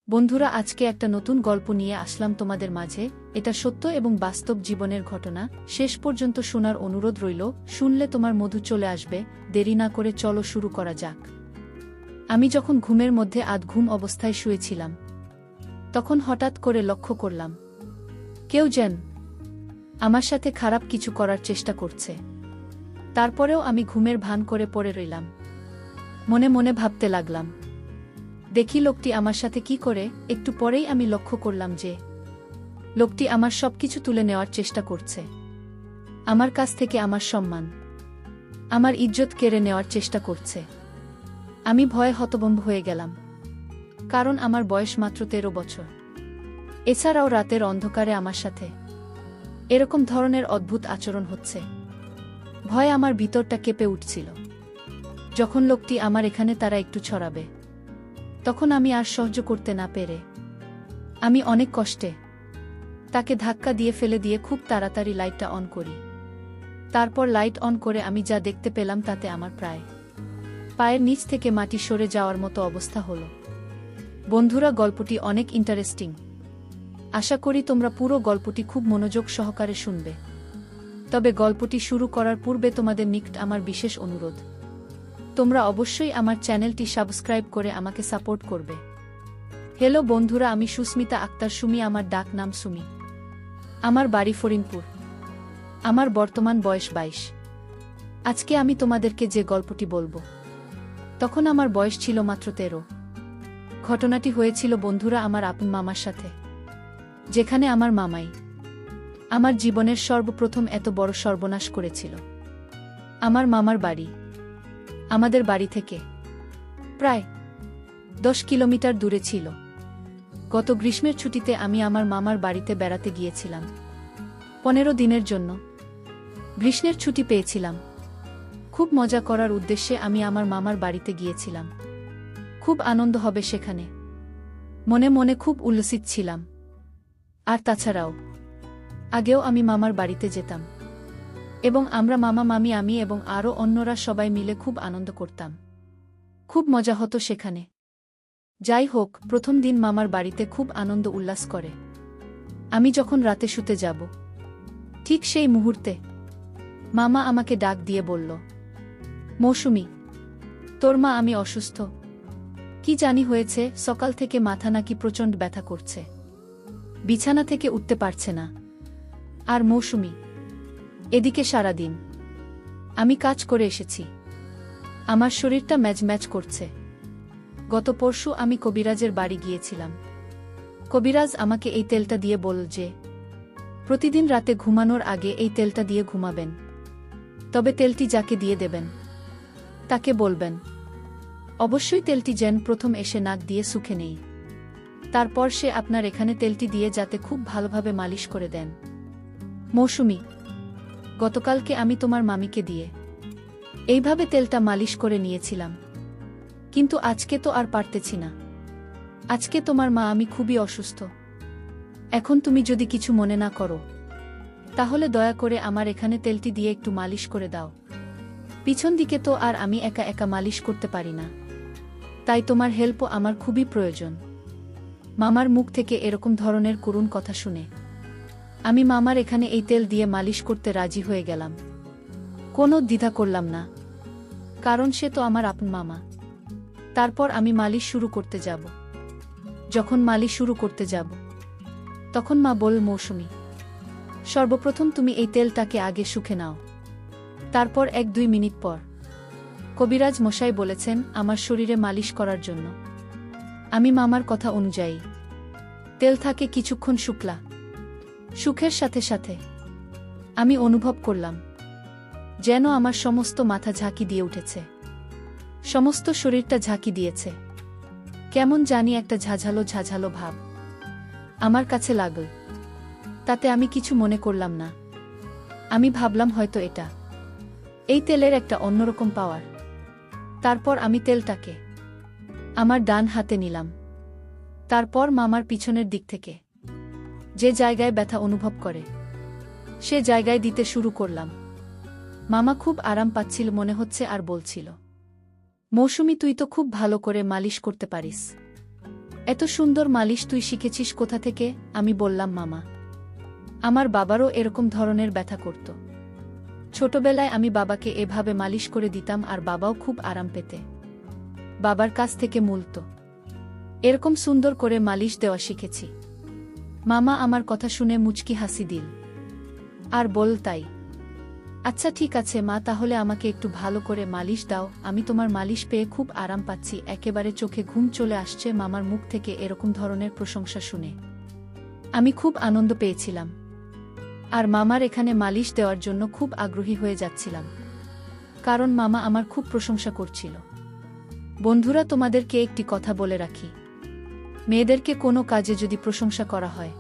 বন্ধুরা, আজকে একটা নতুন গল্প নিয়ে আসলাম তোমাদের মাঝে। এটা সত্য এবং বাস্তব জীবনের ঘটনা। শেষ পর্যন্ত শোনার অনুরোধ রইল। শুনলে তোমার মধু চলে আসবে। দেরি না করে চলো শুরু করা যাক। আমি যখন ঘুমের মধ্যে আধঘুম অবস্থায় শুয়েছিলাম, তখন হঠাৎ করে লক্ষ্য করলাম কেউ যেন আমার সাথে খারাপ কিছু করার চেষ্টা করছে। তারপরেও আমি ঘুমের ভান করে পড়ে রইলাম। মনে মনে ভাবতে লাগলাম, দেখি লোকটি আমার সাথে কি করে। একটু পরেই আমি লক্ষ্য করলাম যে লোকটি আমার সবকিছু তুলে নেওয়ার চেষ্টা করছে। আমার কাছ থেকে আমার সম্মান, আমার ইজ্জত কেড়ে নেওয়ার চেষ্টা করছে। আমি ভয়ে হতভম্ব হয়ে গেলাম, কারণ আমার বয়স মাত্র 13 বছর। এছাড়াও রাতের অন্ধকারে আমার সাথে এরকম ধরনের অদ্ভুত আচরণ হচ্ছে। ভয়ে আমার ভিতরটা কেঁপে উঠছিল। যখন লোকটি আমার এখানে তারা একটু ছড়াবে, তখন আমি আর সহ্য করতে না পেরে আমি অনেক কষ্টে তাকে ধাক্কা দিয়ে ফেলে দিয়ে খুব তাড়াতাড়ি লাইটটা অন করি। তারপর লাইট অন করে আমি যা দেখতে পেলাম তাতে আমার প্রায় পায়ের নিচ থেকে মাটি সরে যাওয়ার মতো অবস্থা হলো। বন্ধুরা, গল্পটি অনেক ইন্টারেস্টিং। আশা করি তোমরা পুরো গল্পটি খুব মনোযোগ সহকারে শুনবে। তবে গল্পটি শুরু করার পূর্বে তোমাদের নিকট আমার বিশেষ অনুরোধ, তোমরা অবশ্যই আমার চ্যানেলটি সাবস্ক্রাইব করে আমাকে সাপোর্ট করবে। হ্যালো বন্ধুরা, আমি সুস্মিতা আক্তার সুমি। আমার ডাক নাম সুমি। আমার বাড়ি ফরিদপুর। আমার বর্তমান বয়স 22। আজকে আমি তোমাদেরকে যে গল্পটি বলবো, তখন আমার বয়স ছিল মাত্র 13। ঘটনাটি হয়েছিল বন্ধুরা আমার আপন মামার সাথে, যেখানে আমার মামাই আমার জীবনের সর্বপ্রথম এত বড় সর্বনাশ করেছিল। আমার মামার বাড়ি আমাদের বাড়ি থেকে প্রায় 10 কিলোমিটার দূরে ছিল। গত গ্রীষ্মের ছুটিতে আমি আমার মামার বাড়িতে বেড়াতে গিয়েছিলাম 15 দিনের জন্য। গ্রীষ্মের ছুটি পেয়েছিলাম। খুব মজা করার উদ্দেশ্যে আমি আমার মামার বাড়িতে গিয়েছিলাম। খুব আনন্দ হবে সেখানে, মনে মনে খুব উল্লসিত ছিলাম। আর তাছাড়াও আগেও আমি মামার বাড়িতে যেতাম এবং আমরা মামা মামি আমি এবং আরও অন্যরা সবাই মিলে খুব আনন্দ করতাম। খুব মজা হতো সেখানে। যাই হোক, প্রথম দিন মামার বাড়িতে খুব আনন্দ উল্লাস করে আমি যখন রাতে শুতে যাব, ঠিক সেই মুহূর্তে মামা আমাকে ডাক দিয়ে বলল, মৌসুমী, তোর মা আমি অসুস্থ। কি জানি হয়েছে, সকাল থেকে মাথা নাকি প্রচণ্ড ব্যথা করছে, বিছানা থেকে উঠতে পারছে না। আর মৌসুমী, এদিকে সারাদিন আমি কাজ করে এসেছি, আমার শরীরটা ম্যাজ করছে। গত পরশু আমি কবিরাজের বাড়ি গিয়েছিলাম। কবিরাজ আমাকে এই তেলটা দিয়ে বলল যে প্রতিদিন রাতে ঘুমানোর আগে এই তেলটা দিয়ে ঘুমাবেন। তবে তেলটি যাকে দিয়ে দেবেন তাকে বলবেন অবশ্যই তেলটি যেন প্রথম এসে নাক দিয়ে শুকে নেই। তারপর সে আপনার এখানে তেলটি দিয়ে যাতে খুব ভালোভাবে মালিশ করে দেন। মৌসুমী, গতকালকে আমি তোমার মামিকে দিয়ে এইভাবে তেলটা মালিশ করে নিয়েছিলাম, কিন্তু আজকে তো আর পারতেছি না। আজকে তোমার মা আমি খুবই অসুস্থ। এখন তুমি যদি কিছু মনে না করো, তাহলে দয়া করে আমার এখানে তেলটি দিয়ে একটু মালিশ করে দাও। পিছন দিকে তো আর আমি একা একা মালিশ করতে পারি না, তাই তোমার হেল্পও আমার খুবই প্রয়োজন। মামার মুখ থেকে এরকম ধরনের করুণ কথা শুনে আমি মামার এখানে এই তেল দিয়ে মালিশ করতে রাজি হয়ে গেলাম। কোনো দ্বিধা করলাম না, কারণ সে তো আমার আপন মামা। তারপর আমি মালিশ শুরু করতে যাব। যখন মালিশ শুরু করতে যাব, তখন মা বলল, মৌসুমী, সর্বপ্রথম তুমি এই তেলটাকে আগে শুকে নাও। তারপর 1-2 মিনিট পর কবিরাজ মশাই বলেছেন আমার শরীরে মালিশ করার জন্য। আমি মামার কথা অনুযায়ী তেল থাকে কিছুক্ষণ শুকলা। সুখের সাথে সাথে আমি অনুভব করলাম যেন আমার সমস্ত মাথা ঝাঁকি দিয়ে উঠেছে, সমস্ত শরীরটা ঝাঁকি দিয়েছে। কেমন জানি একটা ঝাঝালো ভাব আমার কাছে লাগল। তাতে আমি কিছু মনে করলাম না। আমি ভাবলাম হয়তো এটা এই তেলের একটা অন্যরকম পাওয়ার। তারপর আমি তেলটাকে আমার ডান হাতে নিলাম। তারপর মামার পিছনের দিক থেকে যে জায়গায় ব্যথা অনুভব করে সে জায়গায় দিতে শুরু করলাম। মামা খুব আরাম পাচ্ছিল মনে হচ্ছে আর বলছিল, মৌসুমী, তুই তো খুব ভালো করে মালিশ করতে পারিস। এত সুন্দর মালিশ তুই শিখেছিস কোথা থেকে? আমি বললাম, মামা। আমার বাবারও এরকম ধরনের ব্যথা করত। ছোটবেলায় আমি বাবাকে এভাবে মালিশ করে দিতাম আর বাবাও খুব আরাম পেতে। বাবার কাছ থেকে মূলত এরকম সুন্দর করে মালিশ দেওয়া শিখেছি। মামা আমার কথা শুনে মুচকি হাসি দিল আর বল, তাই? আচ্ছা ঠিক আছে মা, তাহলে আমাকে একটু ভালো করে মালিশ দাও। আমি তোমার মালিশ পেয়ে খুব আরাম পাচ্ছি। একেবারে চোখে ঘুম চলে আসছে মামার মুখ থেকে এরকম ধরনের প্রশংসা শুনে। আমি খুব আনন্দ পেয়েছিলাম আর মামার এখানে মালিশ দেওয়ার জন্য খুব আগ্রহী হয়ে যাচ্ছিলাম, কারণ মামা আমার খুব প্রশংসা করছিল। বন্ধুরা, তোমাদেরকে একটি কথা বলে রাখি, মেয়েদেরকে কোনো কাজে যদি প্রশংসা করা হয়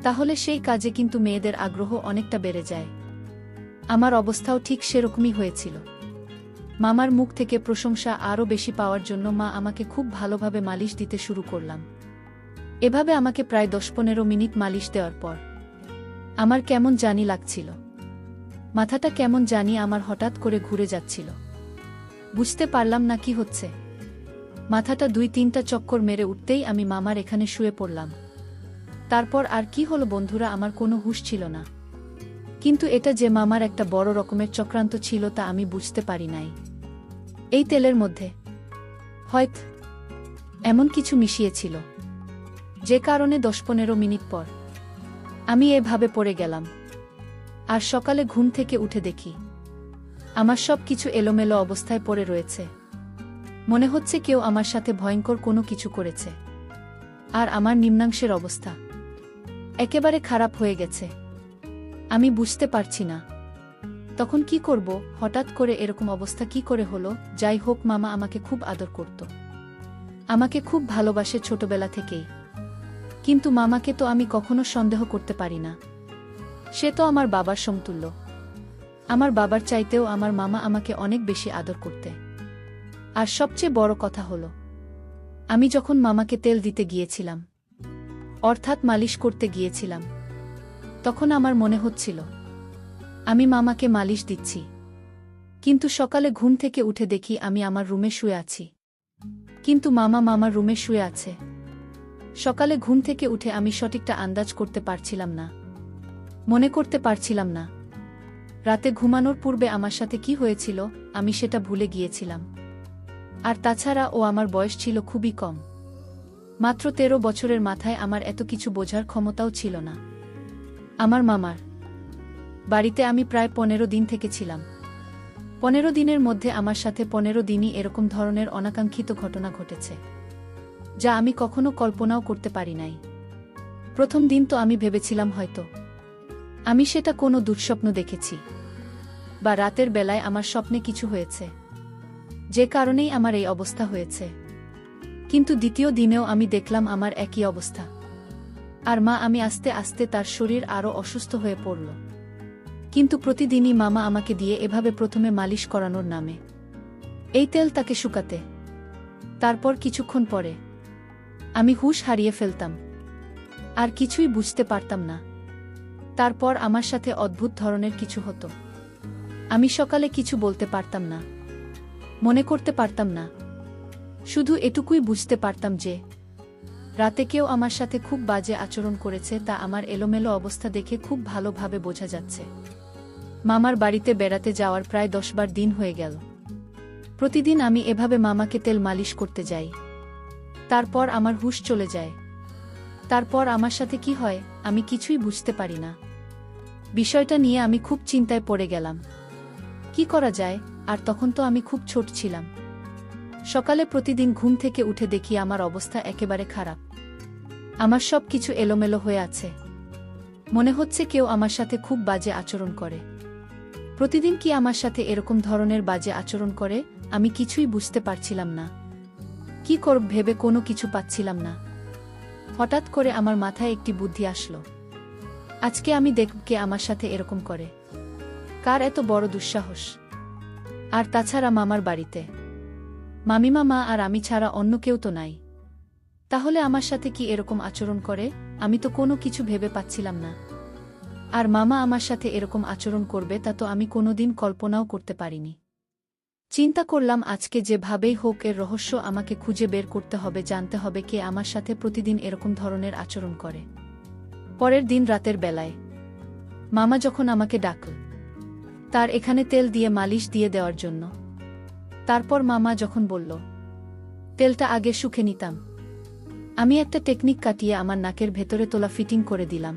তাহলে সেই কাজে কিন্তু মেয়েদের আগ্রহ অনেকটা বেড়ে যায়। আমার অবস্থাও ঠিক সেরকমই হয়েছিল। মামার মুখ থেকে প্রশংসা আরও বেশি পাওয়ার জন্য মা আমাকে খুব ভালোভাবে মালিশ দিতে শুরু করলাম। এভাবে আমাকে প্রায় 10-15 মিনিট মালিশ দেওয়ার পর আমার কেমন জানি লাগছিল। মাথাটা কেমন জানি আমার হঠাৎ করে ঘুরে যাচ্ছিল। বুঝতে পারলাম না কি হচ্ছে। মাথাটা 2-3টা চক্কর মেরে উঠতেই আমি মামার এখানে শুয়ে পড়লাম। তারপর আর কি হলো বন্ধুরা, আমার কোনো হুঁশ ছিল না। কিন্তু এটা যে মামার একটা বড় রকমের চক্রান্ত ছিল তা আমি বুঝতে পারি নাই। এই তেলের মধ্যে হয়তো এমন কিছু মিশিয়েছিল যে কারণে 10-15 মিনিট পর আমি এভাবে পড়ে গেলাম। আর সকালে ঘুম থেকে উঠে দেখি আমার সব কিছু এলোমেলো অবস্থায় পড়ে রয়েছে। মনে হচ্ছে কেউ আমার সাথে ভয়ঙ্কর কোনো কিছু করেছে। আর আমার নিম্নাংশের অবস্থা একেবারে খারাপ হয়ে গেছে। আমি বুঝতে পারছি না তখন কি করব। হঠাৎ করে এরকম অবস্থা কি করে হলো? যাই হোক, মামা আমাকে খুব আদর করত, আমাকে খুব ভালোবাসে ছোটবেলা থেকেই। কিন্তু মামাকে তো আমি কখনো সন্দেহ করতে পারি না। সে তো আমার বাবার সমতুল্য। আমার বাবার চাইতেও আমার মামা আমাকে অনেক বেশি আদর করতে। আর সবচেয়ে বড় কথা হলো, আমি যখন মামাকে তেল দিতে গিয়েছিলাম, অর্থাৎ মালিশ করতে গিয়েছিলাম, তখন আমার মনে হচ্ছিল আমি মামাকে মালিশ দিচ্ছি। কিন্তু সকালে ঘুম থেকে উঠে দেখি আমি আমার রুমে শুয়ে আছি, কিন্তু মামা মামার রুমে শুয়ে আছে। সকালে ঘুম থেকে উঠে আমি সঠিকটা আন্দাজ করতে পারছিলাম না, মনে করতে পারছিলাম না রাতে ঘুমানোর পূর্বে আমার সাথে কি হয়েছিল। আমি সেটা ভুলে গিয়েছিলাম। আর তাছাড়া ও আমার বয়স ছিল খুবই কম, মাত্র 13 বছরের মাথায় আমার এত কিছু বোঝার ক্ষমতাও ছিল না। আমার মামার বাড়িতে আমি প্রায় 15 দিন থেকেছিলাম। 15 দিনের মধ্যে আমার সাথে 15 দিনই এরকম ধরনের অনাকাঙ্ক্ষিত ঘটনা ঘটেছে, যা আমি কখনো কল্পনাও করতে পারি নাই। প্রথম দিন তো আমি ভেবেছিলাম হয়তো আমি সেটা কোনো দুঃস্বপ্ন দেখেছি, বা রাতের বেলায় আমার স্বপ্নে কিছু হয়েছে, যে কারণেই আমার এই অবস্থা হয়েছে। কিন্তু দ্বিতীয় দিনেও আমি দেখলাম আমার একই অবস্থা। আর মা আমি আস্তে আস্তে তার শরীর আরও অসুস্থ হয়ে পড়ল। কিন্তু প্রতিদিনই মামা আমাকে দিয়ে এভাবে প্রথমে মালিশ করানোর নামে এই তেল তাকে শুকাতে। তারপর কিছুক্ষণ পরে আমি হুঁশ হারিয়ে ফেলতাম আর কিছুই বুঝতে পারতাম না। তারপর আমার সাথে অদ্ভুত ধরনের কিছু হতো। আমি সকালে কিছু বলতে পারতাম না, মনে করতে পারতাম না। শুধু এটুকুই বুঝতে পারতাম যে রাতে কেউ আমার সাথে খুব বাজে আচরণ করেছে, তা আমার এলোমেলো অবস্থা দেখে খুব ভালোভাবে বোঝা যাচ্ছে। মামার বাড়িতে বেড়াতে যাওয়ার প্রায় 10 দিন হয়ে গেল। প্রতিদিন আমি এভাবে মামাকে তেল মালিশ করতে যাই। তারপর আমার হুঁশ চলে যায়। তারপর আমার সাথে কি হয় আমি কিছুই বুঝতে পারি না। বিষয়টা নিয়ে আমি খুব চিন্তায় পড়ে গেলাম, কি করা যায়। আর তখন তো আমি খুব ছোট ছিলাম। সকালে প্রতিদিন ঘুম থেকে উঠে দেখি আমার অবস্থা একেবারে খারাপ। আমার সব কিছু এলোমেলো হয়ে আছে। মনে হচ্ছে কেউ আমার সাথে খুব বাজে আচরণ করে। প্রতিদিন কি আমার সাথে এরকম ধরনের বাজে আচরণ করে? আমি কিছুই বুঝতে পারছিলাম না। কি করব ভেবে কোনো কিছু পাচ্ছিলাম না। হঠাৎ করে আমার মাথায় একটি বুদ্ধি আসলো, আজকে আমি দেখব কে আমার সাথে এরকম করে, কার এত বড় দুঃসাহস। আর তাছাড়া মামার বাড়িতে মামিমা মা আর আমি ছাড়া অন্য কেউ তো নাই। তাহলে আমার সাথে কি এরকম আচরণ করে? আমি তো কোনো কিছু ভেবে পাচ্ছিলাম না। আর মামা আমার সাথে এরকম আচরণ করবে তা তো আমি কোনোদিন কল্পনাও করতে পারিনি। চিন্তা করলাম আজকে যেভাবেই হোক এর রহস্য আমাকে খুঁজে বের করতে হবে, জানতে হবে কে আমার সাথে প্রতিদিন এরকম ধরনের আচরণ করে। পরের দিন রাতের বেলায় মামা যখন আমাকে ডাকল তার এখানে তেল দিয়ে মালিশ দিয়ে দেওয়ার জন্য, তারপর মামা যখন বলল তেলটা আগে শুকে নিতাম, আমি একটা টেকনিক কাটিয়ে আমার নাকের ভেতরে তোলা ফিটিং করে দিলাম।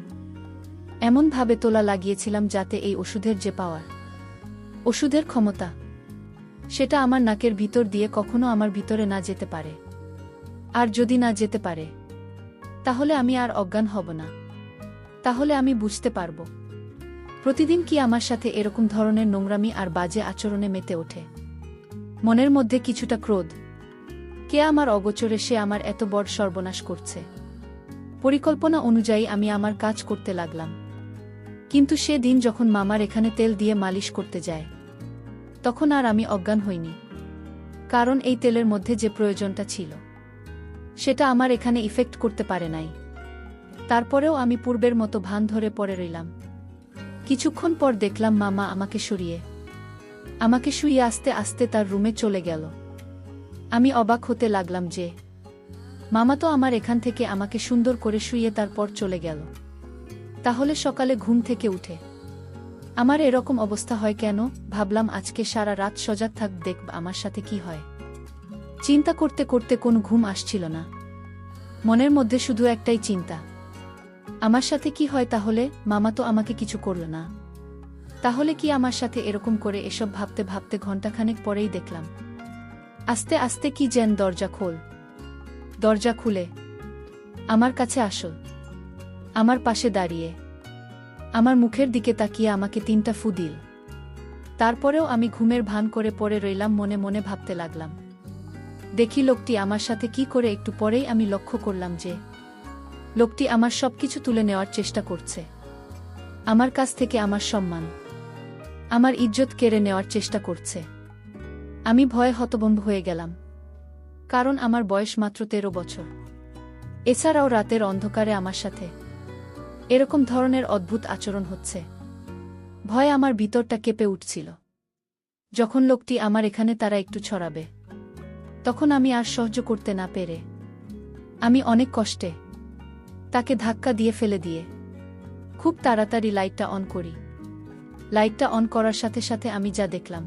এমনভাবে তোলা লাগিয়েছিলাম যাতে এই ওষুধের যে পাওয়ার, ওষুধের ক্ষমতা, সেটা আমার নাকের ভিতর দিয়ে কখনো আমার ভিতরে না যেতে পারে। আর যদি না যেতে পারে তাহলে আমি আর অজ্ঞান হব না, তাহলে আমি বুঝতে পারব প্রতিদিন কি আমার সাথে এরকম ধরনের নোংরামি আর বাজে আচরণে মেতে ওঠে। মনের মধ্যে কিছুটা ক্রোধ, কে আমার অগোচরে সে আমার এত বড় সর্বনাশ করছে। পরিকল্পনা অনুযায়ী আমি আমার কাজ করতে লাগলাম। কিন্তু সে দিন যখন মামার এখানে তেল দিয়ে মালিশ করতে যায় তখন আর আমি অজ্ঞান হইনি, কারণ এই তেলের মধ্যে যে প্রয়োজনটা ছিল সেটা আমার এখানে ইফেক্ট করতে পারে নাই। তারপরেও আমি পূর্বের মতো ভান ধরে পড়ে রইলাম। কিছুক্ষণ পর দেখলাম মামা আমাকে শুইয়ে আস্তে আস্তে তার রুমে চলে গেল। আমি অবাক হতে লাগলাম যে মামা তো আমার এখান থেকে আমাকে সুন্দর করে শুইয়ে তারপর চলে গেল, তাহলে সকালে ঘুম থেকে উঠে আমার এরকম অবস্থা হয় কেন? ভাবলাম আজকে সারা রাত সজাগ থাক, দেখব আমার সাথে কি হয়। চিন্তা করতে করতে কোনো ঘুম আসছিল না, মনের মধ্যে শুধু একটাই চিন্তা, আমার সাথে কি হয় তাহলে? মামা তো আমাকে কিছু করল না, তাহলে কি আমার সাথে এরকম করে? এসব ভাবতে ভাবতে ঘণ্টাখানেক পরেই দেখলাম আস্তে আস্তে কি যেন দরজা খোল। দরজা খুলে আমার কাছে আসল, আমার পাশে দাঁড়িয়ে আমার মুখের দিকে তাকিয়ে আমাকে 3টা ফু দিল। তারপরেও আমি ঘুমের ভান করে পড়ে রইলাম, মনে মনে ভাবতে লাগলাম দেখি লোকটি আমার সাথে কি করে। একটু পরেই আমি লক্ষ্য করলাম যে লোকটি আমার সবকিছু তুলে নেওয়ার চেষ্টা করছে, আমার কাছ থেকে আমার সম্মান, আমার ইজ্জত কেড়ে নেওয়ার চেষ্টা করছে। আমি ভয়ে হতভম্ব হয়ে গেলাম, কারণ আমার বয়স মাত্র 13 বছর। এছাড়াও রাতের অন্ধকারে আমার সাথে এরকম ধরনের অদ্ভুত আচরণ হচ্ছে। ভয়ে আমার ভিতরটা কেঁপে উঠছিল। যখন লোকটি আমার এখানে তারা একটু ছড়াবে তখন আমি আর সহ্য করতে না পেরে আমি অনেক কষ্টে তাকে ধাক্কা দিয়ে ফেলে দিয়ে খুব তাড়াতাড়ি লাইটটা অন করি। লাইটটা অন করার সাথে সাথে আমি যা দেখলাম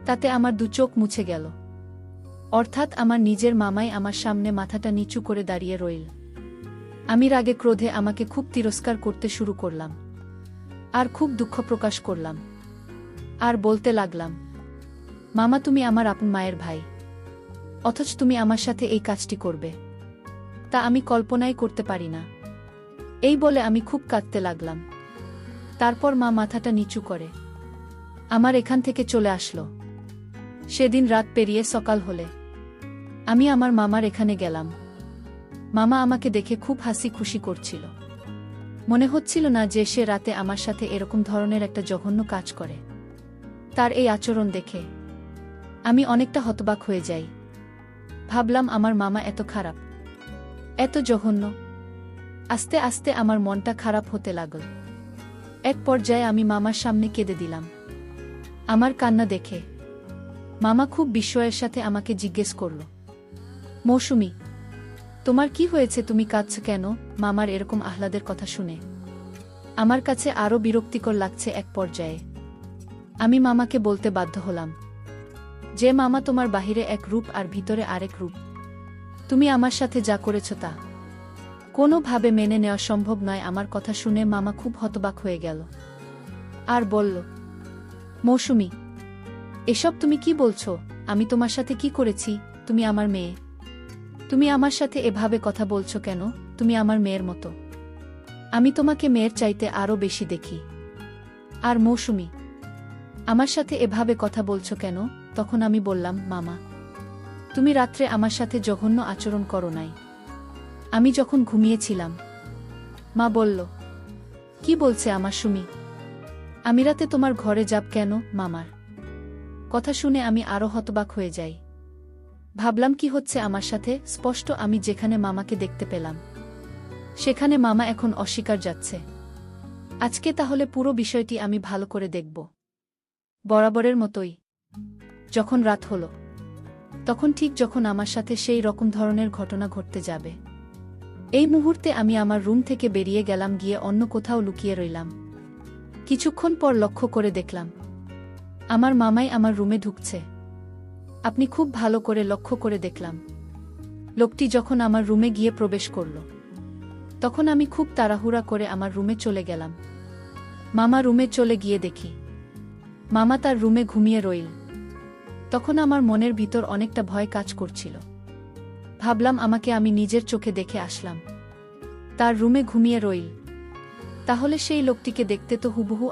তাতে আমার 2 চোখ মুছে গেল। অর্থাৎ আমার নিজের মামাই আমার সামনে মাথাটা নিচু করে দাঁড়িয়ে রইল। আমি রাগে ক্রোধে আমাকে খুব তিরস্কার করতে শুরু করলাম আর খুব দুঃখ প্রকাশ করলাম আর বলতে লাগলাম, মামা তুমি আমার আপন মায়ের ভাই, অথচ তুমি আমার সাথে এই কাজটি করবে, তা আমি কল্পনাই করতে পারি না। এই বলে আমি খুব কাঁদতে লাগলাম। তারপর মা মাথাটা নিচু করে আমার এখান থেকে চলে আসলো। সেদিন রাত পেরিয়ে সকাল হলে আমি আমার মামার এখানে গেলাম। মামা আমাকে দেখে খুব হাসি খুশি করছিল। মনে হচ্ছিল না যে সে রাতে আমার সাথে এরকম ধরনের একটা জঘন্য কাজ করে। তার এই আচরণ দেখে আমি অনেকটা হতবাক হয়ে যাই। ভাবলাম আমার মামা এত খারাপ, এত জঘন্য। আস্তে আস্তে আমার মনটা খারাপ হতে লাগল। এক পর্যায়ে আমি মামার সামনে কেঁদে দিলাম। আমার কান্না দেখে মামা খুব বিস্ময়ের সাথে আমাকে জিজ্ঞেস করল, মৌসুমী তোমার কি হয়েছে, তুমি কাঁদছ কেন? মামার এরকম আহ্লাদের কথা শুনে আমার কাছে আরও বিরক্তিকর লাগছে। এক পর্যায়ে আমি মামাকে বলতে বাধ্য হলাম যে মামা তোমার বাহিরে এক রূপ আর ভিতরে আরেক রূপ। তুমি আমার সাথে যা করেছ তা কোনোভাবে মেনে নেওয়া সম্ভব নয়। আমার কথা শুনে মামা খুব হতবাক হয়ে গেল আর বলল, মৌসুমী এসব তুমি কি বলছো? আমি তোমার সাথে কি করেছি? তুমি আমার মেয়ে, তুমি আমার সাথে এভাবে কথা বলছো কেন? তুমি আমার মেয়ের মতো, আমি তোমাকে মেয়ের চাইতে আরও বেশি দেখি। আর মৌসুমী আমার সাথে এভাবে কথা বলছো কেন? তখন আমি বললাম, মামা তুমি রাত্রে আমার সাথে জঘন্য আচরণ করো নাই, আমি যখন ঘুমিয়েছিলাম। মা বলল, কি বলছে আমার সুমি? আমি রাতে তোমার ঘরে যাব কেন? মামার কথা শুনে আমি আরও হতবাক হয়ে যাই। ভাবলাম কি হচ্ছে আমার সাথে? স্পষ্ট আমি যেখানে মামাকে দেখতে পেলাম সেখানে মামা এখন অস্বীকার যাচ্ছে। আজকে তাহলে পুরো বিষয়টি আমি ভালো করে দেখব, বরাবরের মতোই। যখন রাত হলো, তখন ঠিক যখন আমার সাথে সেই রকম ধরনের ঘটনা ঘটতে যাবে, এই মুহূর্তে আমি আমার রুম থেকে বেরিয়ে গেলাম, গিয়ে অন্য কোথাও লুকিয়ে রইলাম। কিছুক্ষণ পর লক্ষ্য করে দেখলাম আমার মামাই আমার রুমে ঢুকছে। আপনি খুব ভালো করে লক্ষ্য করে দেখলাম লোকটি যখন আমার রুমে গিয়ে প্রবেশ করল, তখন আমি খুব তাড়াহুড়া করে আমার রুমে চলে গেলাম। মামা রুমে চলে গিয়ে দেখি মামা তার রুমে ঘুমিয়ে রইল। তখন আমার মনের ভিতর অনেকটা ভয় কাজ করছিল। ভাবলাম আমাকে আমি নিজের চোখে দেখে আসলাম, তার রুমে ঘুমিয়ে রইল, তাহলে সেই লোকটিকে দেখতে তো হুবহু